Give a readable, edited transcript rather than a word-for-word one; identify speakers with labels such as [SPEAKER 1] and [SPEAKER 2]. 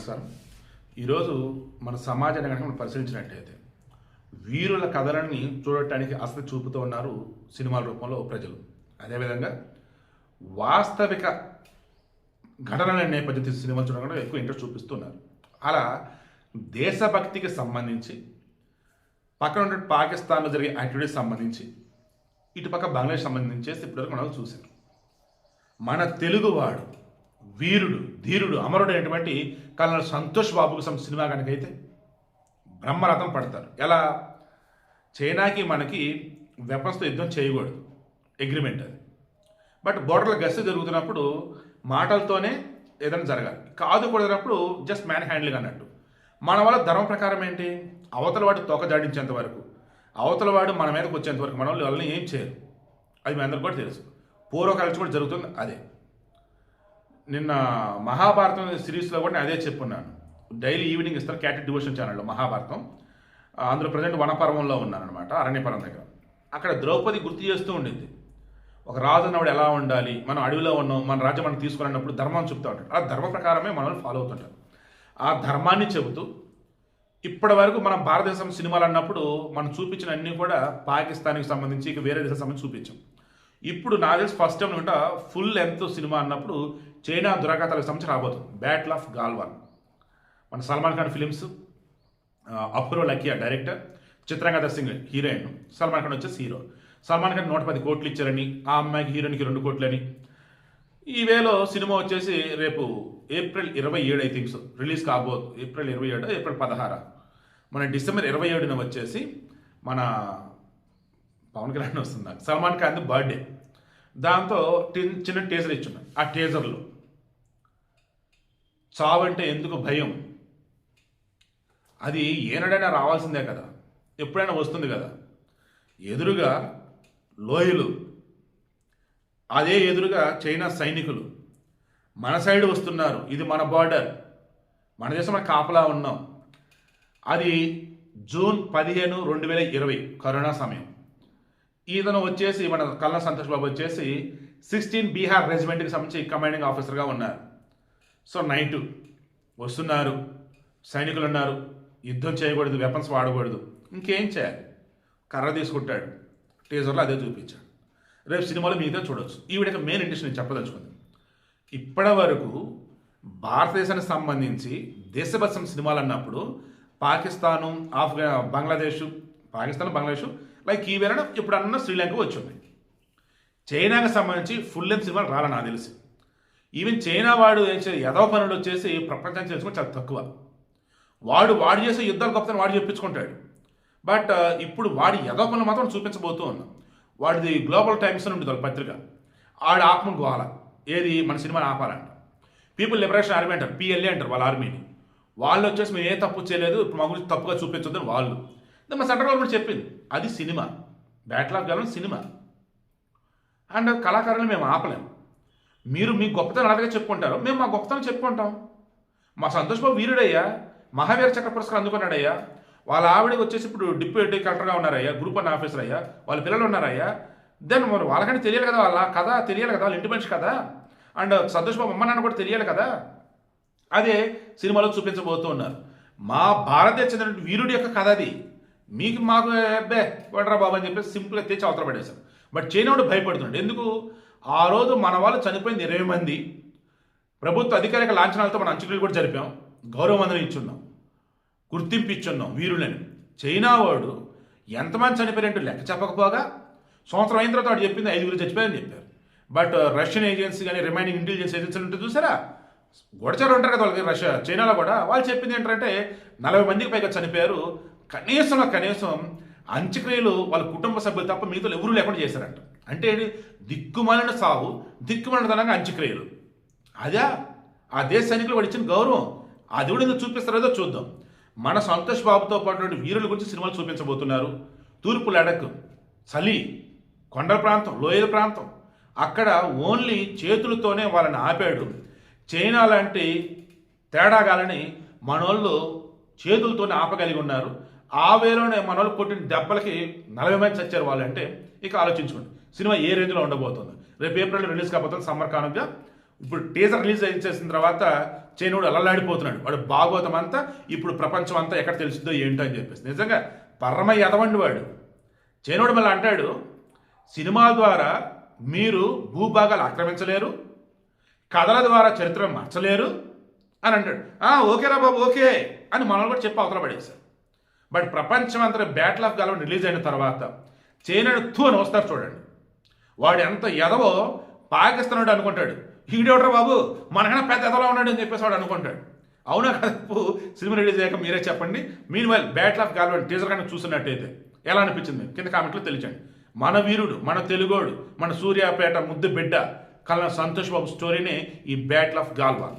[SPEAKER 1] నమస్కారం. ఈరోజు మన సమాజాన్ని కనుక మనం పరిశీలించినట్టయితే వీరుల కథలని చూడటానికి ఆసక్తి చూపుతూ ఉన్నారు సినిమాల రూపంలో ప్రజలు. అదేవిధంగా వాస్తవిక ఘటనల నేపథ్యం సినిమాలు చూడడం ఎక్కువ ఇంట్రెస్ట్ చూపిస్తున్నారు. అలా దేశభక్తికి సంబంధించి పక్కన ఉన్న పాకిస్తాన్లో జరిగే యాక్టివిటీస్ సంబంధించి ఇటుపక్క బంగ్లాదేశ్ సంబంధించి ఇప్పటివరకు మనం చూసాం. మన తెలుగువాడు వీరుడు ధీరుడు అమరుడు అయినటువంటి కల్నల్ సంతోష్ బాబుకు సినిమా కనుకైతే బ్రహ్మరథం పడతారు. ఎలా చైనాకి మనకి వెపన్స్తో యుద్ధం చేయకూడదు, అగ్రిమెంట్ అది. బట్ బోర్డర్లో గస్తీ జరుగుతున్నప్పుడు మాటలతోనే ఏదైనా జరగాలి, కాదు కుదిరినప్పుడు జస్ట్ మ్యాన్ హ్యాండ్లింగ్ అన్నట్టు. మన వల్ల ధర్మం ప్రకారం ఏంటి, అవతల వాడు తోక జాడించేంత వరకు, అవతల వాడు మన మీదకి వచ్చేంత వరకు మన వాళ్ళు వాళ్ళని ఏం చేయరు. అది మీ అందరికీ కూడా తెలుసు. పూర్వకాలం కూడా జరుగుతుంది అదే. నిన్న మహాభారతం సిరీస్లో కూడా నేను అదే చెప్పున్నాను. డైలీ ఈవినింగ్ ఇస్తారు క్యాటెడ్ డివోషన్ ఛానల్లో మహాభారతం. అందులో ప్రజెంట్ వనపర్వంలో ఉన్నాను అనమాట, అరణ్యపర్వం దగ్గర. అక్కడ ద్రౌపది గుర్తు చేస్తూ ఉండింది, ఒక రాజు అన్నవాడు ఎలా ఉండాలి, మనం అడవిలో ఉన్నాం, మన రాజ్యం మనం తీసుకున్నప్పుడు ధర్మం చెప్తూ ఉంటాడు. ఆ ధర్మ ప్రకారమే మనం ఫాలో అవుతుంటారు. ఆ ధర్మాన్ని చెబుతూ ఇప్పటి వరకు మనం భారతదేశం సినిమాలు అన్నప్పుడు మనం చూపించిన అన్నీ కూడా పాకిస్తాన్కి సంబంధించి ఇక వేరే దేశం సంబంధించి చూపించాం. ఇప్పుడు నా తెలిసి ఫస్ట్ టైం అనుకుంటా ఫుల్ లెంత్ సినిమా అన్నప్పుడు చైనా దురాఘాతాలకు సంబంధించి రాబోతుంది. Battle of Galwan. మన Salman Khan films, Apoorva Lakhia director, Chitrangada Singh heroine, Salman Khan వచ్చేసి హీరో. సల్మాన్ ఖాన్ 110 కోట్లు ఇచ్చారని, ఆ అమ్మాయికి హీరోయిన్కి 2 కోట్లని. ఈ వేలో సినిమా వచ్చేసి రేపు ఏప్రిల్ 27 ఐ థింక్స్ రిలీజ్ కాబోదు. April 27, April 16. మన డిసెంబర్ 27న వచ్చేసి మన పవన్ కళ్యాణ్ వస్తుంది, సల్మాన్ ఖాన్ బర్త్డే. దాంతో చిన్న టీజర్ ఇచ్చున్నాను. ఆ టీజర్లో చావంటే ఎందుకు భయం, అది ఏనాడైనా రావాల్సిందే కదా, ఎప్పుడైనా వస్తుంది కదా. ఎదురుగా లోయలు, అదే ఎదురుగా చైనా సైనికులు మన సైడ్ వస్తున్నారు. ఇది మన బార్డర్, మన దేశం మన కాపలా ఉన్నాం. అది జూన్ 15, 2020 కరోనా సమయం. ఈతను వచ్చేసి మన కల్నల్ సంతోష్ బాబు వచ్చేసి 16 బీహార్ రెజిమెంట్కి సంబంధించి కమాండింగ్ ఆఫీసర్గా ఉన్నారు. సో నైట్ వస్తున్నారు, సైనికులు ఉన్నారు, యుద్ధం చేయకూడదు, వెపన్స్ వాడకూడదు, ఇంకేం చేయాలి, కర్ర తీసుకుంటాడు. టీజర్లో అదే చూపించాడు. రేపు సినిమాలో మిగతా చూడవచ్చు. ఈ వీడియో మెయిన్ ఇంట్రెస్ట్ నేను చెప్పదలుచుకుంది, ఇప్పటి వరకు భారతదేశానికి సంబంధించి దేశభక్తి సినిమాలు అన్నప్పుడు పాకిస్తాను, బంగ్లాదేశ్, లైక్ ఈ వేళ ఇప్పుడన్నా శ్రీలంక వచ్చింది. చైనాకి సంబంధించి ఫుల్ లెంత్ సినిమాలు రాలని నాకు తెలిసి. ఈవెన్ చైనా వాడు యదవ పనులు వచ్చేసి ప్రపంచానికి తెలుసుకుని చాలా తక్కువ. వాడు చేసే యుద్ధాలు గొప్పతనం వాడు చెప్పించుకుంటాడు. బట్ ఇప్పుడు వాడి యదవ పనులు మాత్రం చూపించబోతూ ఉన్నాం. వాడిది గ్లోబల్ టైమ్స్ అని ఉంటుంది వాళ్ళ పత్రిక. ఆడు ఆత్మను గోవాల ఏది మన సినిమాని ఆపాలంట. పీపుల్ లిబరేషన్ ఆర్మీ అంటారు, పిఎల్ఏ అంటారు వాళ్ళ ఆర్మీని. వాళ్ళు వచ్చేసి మేము ఏ తప్పు చేయలేదు, ఇప్పుడు మా గురించి తప్పుగా చూపించొద్దని వాళ్ళు. మా సెంట్రల్ గవర్నమెంట్ చెప్పింది అది cinema, battle of Galwan cinema. And కళాకారులు మేము ఆపలేము. మీరు మీ గొప్పతనం అలాగే చెప్పుకుంటారు, మేము మా గొప్పతనం చెప్పుకుంటాం. మా సంతోష్ బాబు వీరుడయ్యా, మహావీర చక్ర పురస్కారం అందుకున్నాడయ్యా. వాళ్ళ ఆవిడకి వచ్చేసి ఇప్పుడు డిప్యూటీ కలెక్టర్గా ఉన్నారయ్యా, గ్రూప్ 1 ఆఫీసర్ అయ్యా, వాళ్ళ పిల్లలు ఉన్నారయ్యా. దెన్ మరి వాళ్ళకంటే తెలియాలి కదా, వాళ్ళ కథ తెలియాలి కదా, వాళ్ళ ఇంటి మనిషి కదా. అండ్ సంతోష్ బాబు అమ్మ నాన్న కూడా తెలియాలి కదా. అదే సినిమాలో చూపించబోతూ ఉన్నారు. మా భారతదేశం చెందిన వీరుడి యొక్క కథ అది. మీకు మాకు అబ్బే వడరా బాబు అని చెప్పేసి సింపుల్గా తెచ్చి అవతల పడేశారు. బట్ చైనాడు భయపడుతున్నాడు. ఎందుకు, ఆ రోజు మన వాళ్ళు చనిపోయింది 20 మంది. ప్రభుత్వ అధికారిక లాంఛనాలతో మన అంత్యక్రియలు కూడా జరిపాం, గౌరవవందనం ఇచ్చున్నాం, గుర్తింపు ఇచ్చున్నాం వీరులని. చైనా వాడు ఎంతమంది చనిపోయారంటూ లెక్క చెప్పకపోగా సంవత్సరం అయిన తర్వాత వాడు చెప్పింది 5 చచ్చిపోయారని చెప్పారు. బట్ రష్యన్ ఏజెన్సీ కానీ రిమైనింగ్ ఇంటెలిజెన్స్ ఏజెన్సీలు ఉంటే చూసారా, గొడచారు ఉంటారు కదా వాళ్ళకి. చైనాలో కూడా వాళ్ళు చెప్పింది ఏంటంటే 40 మందికి పైగా చనిపోయారు. కనీసం అంత్యక్రియలు వాళ్ళ కుటుంబ సభ్యులు తప్ప మిగతా ఎవరూ లేకుండా చేశారంట. అంటే దిక్కుమాలిన సావు, దిక్కుమాలిన తనంగా అంత్యక్రియలు. అదే ఆ దేశ సైనికులు వాడు ఇచ్చిన గౌరవం. అది కూడా ఎందుకు చూపిస్తారో చూద్దాం. మన సంతోష్ బాబుతో పాటు వీరుల గురించి సినిమాలు చూపించబోతున్నారు. తూర్పు లడక్, చలి, కొండల ప్రాంతం, లోయల ప్రాంతం, అక్కడ ఓన్లీ చేతులతోనే వాళ్ళని ఆపాడు. చైనా లాంటి తేడాగాలని మనోళ్ళు చేతులతోనే ఆపగలిగి ఉన్నారు. ఆ వేలోనే మనోళ్ళు కొట్టిన దెబ్బలకి 40 మంది చచ్చారు వాళ్ళు. అంటే ఇక ఆలోచించుకోండి సినిమా ఏ రేంజ్లో ఉండబోతుంది. రేపు ఏప్రిల్లో రిలీజ్ కాబోతుంది సమ్మర్ కానుగా. ఇప్పుడు టీజర్ రిలీజ్ చేసిన తర్వాత చైనోడు అలలాడిపోతున్నాడు. వాడు భాగవతం అంతా ఇప్పుడు ప్రపంచం అంతా ఎక్కడ తెలుస్తుందో ఏంటో అని చెప్పేసి. నిజంగా పరమ ఎదవండి వాడు. చైనోడు మళ్ళీ అంటాడు, సినిమా ద్వారా మీరు భూభాగాలు ఆక్రమించలేరు, కథల ద్వారా చరిత్రను మార్చలేరు అని అంటాడు. ఓకేరా బాబు ఓకే అని మనల్ని కూడా చెప్పి అవతల పడేశారు. బట్ ప్రపంచం అంతా బ్యాటిల్ ఆఫ్ గాల్వన్ రిలీజ్ అయిన తర్వాత చైనాడు తూ అని వస్తారు చూడండి. వాడు ఎంత ఎదవో పాకిస్తాన్ అనుకుంటాడు, ఈడేవడరా బాబు మనకన్నా పెద్ద ఎదవలా ఉన్నాడు అని చెప్పేసి వాడు అనుకుంటాడు. అవునా కదపు సినిమా రిలీజ్ అయ్యాక మీరే చెప్పండి. Mean while battle of Galwan teaser కన్నా చూసినట్టయితే ఎలా అనిపించింది కింద కామెంట్లో తెలియచండి. మన వీరుడు, మన తెలుగోడు, మన సూర్యాపేట ముద్దు బిడ్డ కల్న సంతోష్ బాబు స్టోరీనే ఈ బ్యాటిల్ ఆఫ్ గాల్వాన్.